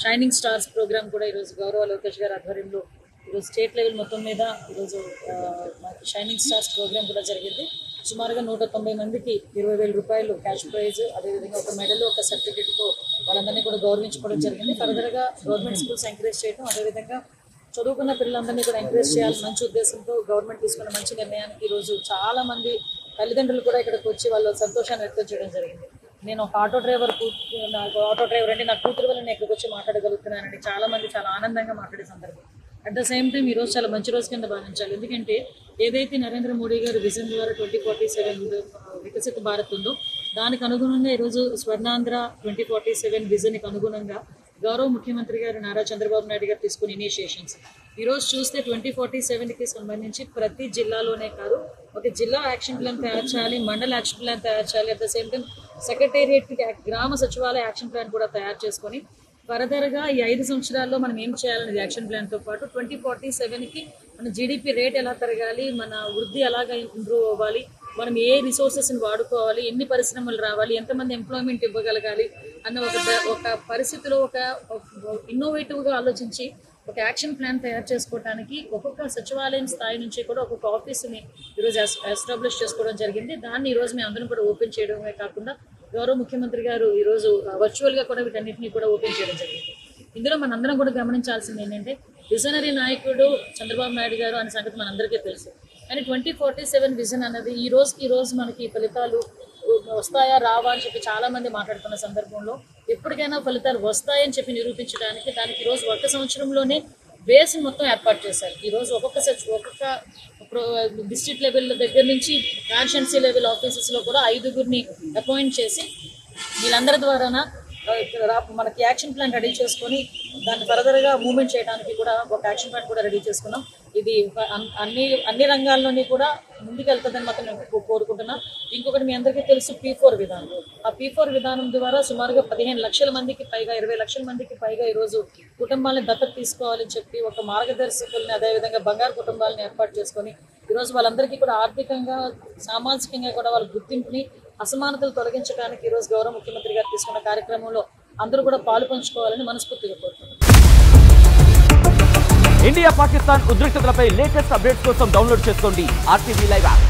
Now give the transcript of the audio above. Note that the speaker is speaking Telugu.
షైనింగ్ స్టార్స్ ప్రోగ్రామ్ కూడా ఈరోజు గౌరవ లోకేష్ గారి ఆధ్వర్యంలో ఈరోజు స్టేట్ లెవెల్ మొత్తం మీద ఈరోజు మనకి షైనింగ్ స్టార్స్ ప్రోగ్రామ్ కూడా జరిగింది. సుమారుగా 190 మందికి 20,000 రూపాయలు క్యాష్ ప్రైజ్, అదేవిధంగా ఒక మెడల్, ఒక సర్టిఫికేట్తో వాళ్ళందరినీ కూడా గౌరవించుకోవడం జరిగింది. ఫర్దర్గా గవర్నమెంట్ స్కూల్స్ ఎంకరేజ్ చేయడం, అదేవిధంగా చదువుకున్న పిల్లలందరినీ కూడా ఎంకరేజ్ చేయాలని మంచి ఉద్దేశంతో గవర్నమెంట్ తీసుకున్న మంచి నిర్ణయానికి ఈరోజు చాలామంది తల్లిదండ్రులు కూడా ఇక్కడికి వచ్చి వాళ్ళ సంతోషాన్ని వ్యక్తం చేయడం జరిగింది. నేను ఒక ఆటో డ్రైవర్ అంటే నా కూతురు వల్ల నేను ఇక్కడికి వచ్చి మాట్లాడగలుగుతున్నానండి. చాలామంది చాలా ఆనందంగా మాట్లాడే సందర్భం. అట్ ద సేమ్ టైం ఈరోజు చాలా మంచి రోజు కింద భావించాలి. ఎందుకంటే ఏదైతే నరేంద్ర మోడీ గారు విజన్ ద్వారా 2047 వికసిత భారత్ ఉందో దానికి అనుగుణంగా ఈరోజు స్వర్ణాంధ్ర 2047 విజన్కి అనుగుణంగా గౌరవ ముఖ్యమంత్రి గారు నారా చంద్రబాబు నాయుడు గారు తీసుకున్న ఇనిషియేషన్స్ ఈరోజు చూస్తే 2047కి సంబంధించి ప్రతి జిల్లాలోనే కాదు, ఒక జిల్లా యాక్షన్ ప్లాన్ తయారు చేయాలి, మండల యాక్షన్ ప్లాన్ తయారు చేయాలి, అట్ ద సేమ్ టైం సెక్రటేరియట్కి గ్రామ సచివాలయ యాక్షన్ ప్లాన్ కూడా తయారు చేసుకొని ఫర్దర్గా ఈ 5 సంవత్సరాల్లో మనం ఏం చేయాలనేది యాక్షన్ ప్లాన్తో పాటు 2047కి మన జీడిపి రేట్ ఎలా పెరగాలి, మన వృద్ధి ఎలాగా ఇంప్రూవ్ అవ్వాలి, మనం ఏ రిసోర్సెస్ని వాడుకోవాలి, ఎన్ని పరిశ్రమలు రావాలి, ఎంతమంది ఎంప్లాయ్మెంట్ ఇవ్వగలగాలి అన్న ఒక పరిస్థితిలో ఒక ఇన్నోవేటివ్గా ఆలోచించి ఒక యాక్షన్ ప్లాన్ తయారు చేసుకోవడానికి ఒక్కొక్క సచివాలయం స్థాయి నుంచి కూడా ఒక్కొక్క ఆఫీస్ని ఈరోజు ఎస్టాబ్లిష్ చేసుకోవడం జరిగింది. దాన్ని ఈరోజు మేము అందరం కూడా ఓపెన్ చేయడమే కాకుండా గౌరవ ముఖ్యమంత్రి గారు ఈరోజు వర్చువల్గా కూడా వీటన్నిటిని కూడా ఓపెన్ చేయడం జరిగింది. ఇందులో మనందరం కూడా గమనించాల్సింది ఏంటంటే విజనరీ నాయకుడు చంద్రబాబు నాయుడు గారు అనే సంగతి మనందరికీ తెలుసు. కానీ 2047 విజన్ అన్నది ఈ రోజు మనకి ఫలితాలు వస్తాయా రావా అని చెప్పి చాలామంది మాట్లాడుతున్న సందర్భంలో ఎప్పటికైనా ఫలితాలు వస్తాయని చెప్పి నిరూపించడానికి దానికి ఈరోజు ఒక సంవత్సరంలోనే బేస్ మొత్తం ఏర్పాటు చేశారు. ఈరోజు ఒక్కొక్క డిస్ట్రిక్ట్ లెవెల్ దగ్గర నుంచి కాన్స్టిట్యున్సీ లెవెల్ ఆఫీసెస్లో కూడా 5గురిని అపాయింట్ చేసి వీళ్ళందరి ద్వారా మనకి యాక్షన్ ప్లాన్ రెడీ చేసుకొని దాన్ని ఫర్దర్గా మూవ్మెంట్ చేయడానికి కూడా ఒక యాక్షన్ ప్లాన్ కూడా రెడీ చేసుకున్నాం. ఇది అన్ని రంగాల్లోని కూడా ముందుకెళ్తుందని మాత్రం నేను కోరుకుంటున్నాం. ఇంకొకటి మీ అందరికీ తెలుసు P4 విధానం. ఆ P4 విధానం ద్వారా సుమారుగా 15 లక్షల మందికి పైగా 20 లక్షల మందికి పైగా ఈరోజు కుటుంబాలను దత్తత తీసుకోవాలని చెప్పి ఒక మార్గదర్శకుల్ని, అదేవిధంగా బంగారు కుటుంబాలను ఏర్పాటు చేసుకొని ఈరోజు వాళ్ళందరికీ కూడా ఆర్థికంగా సామాజికంగా కూడా వాళ్ళ గుర్తింపుని అసమానతలు తొలగించడానికి ఈరోజు గౌరవ ముఖ్యమంత్రి గారు తీసుకున్న కార్యక్రమంలో అందరూ కూడా పాలు పంచుకోవాలని మనస్ఫూర్తిగా కోరుతున్నాను. ఇండియా పాకిస్తాన్ ఉద్రిక్తతలపై లేటెస్ట్ అప్డేట్స్ కోసం డౌన్లోడ్ చేసుకోండి RTV లైవ్ యాప్.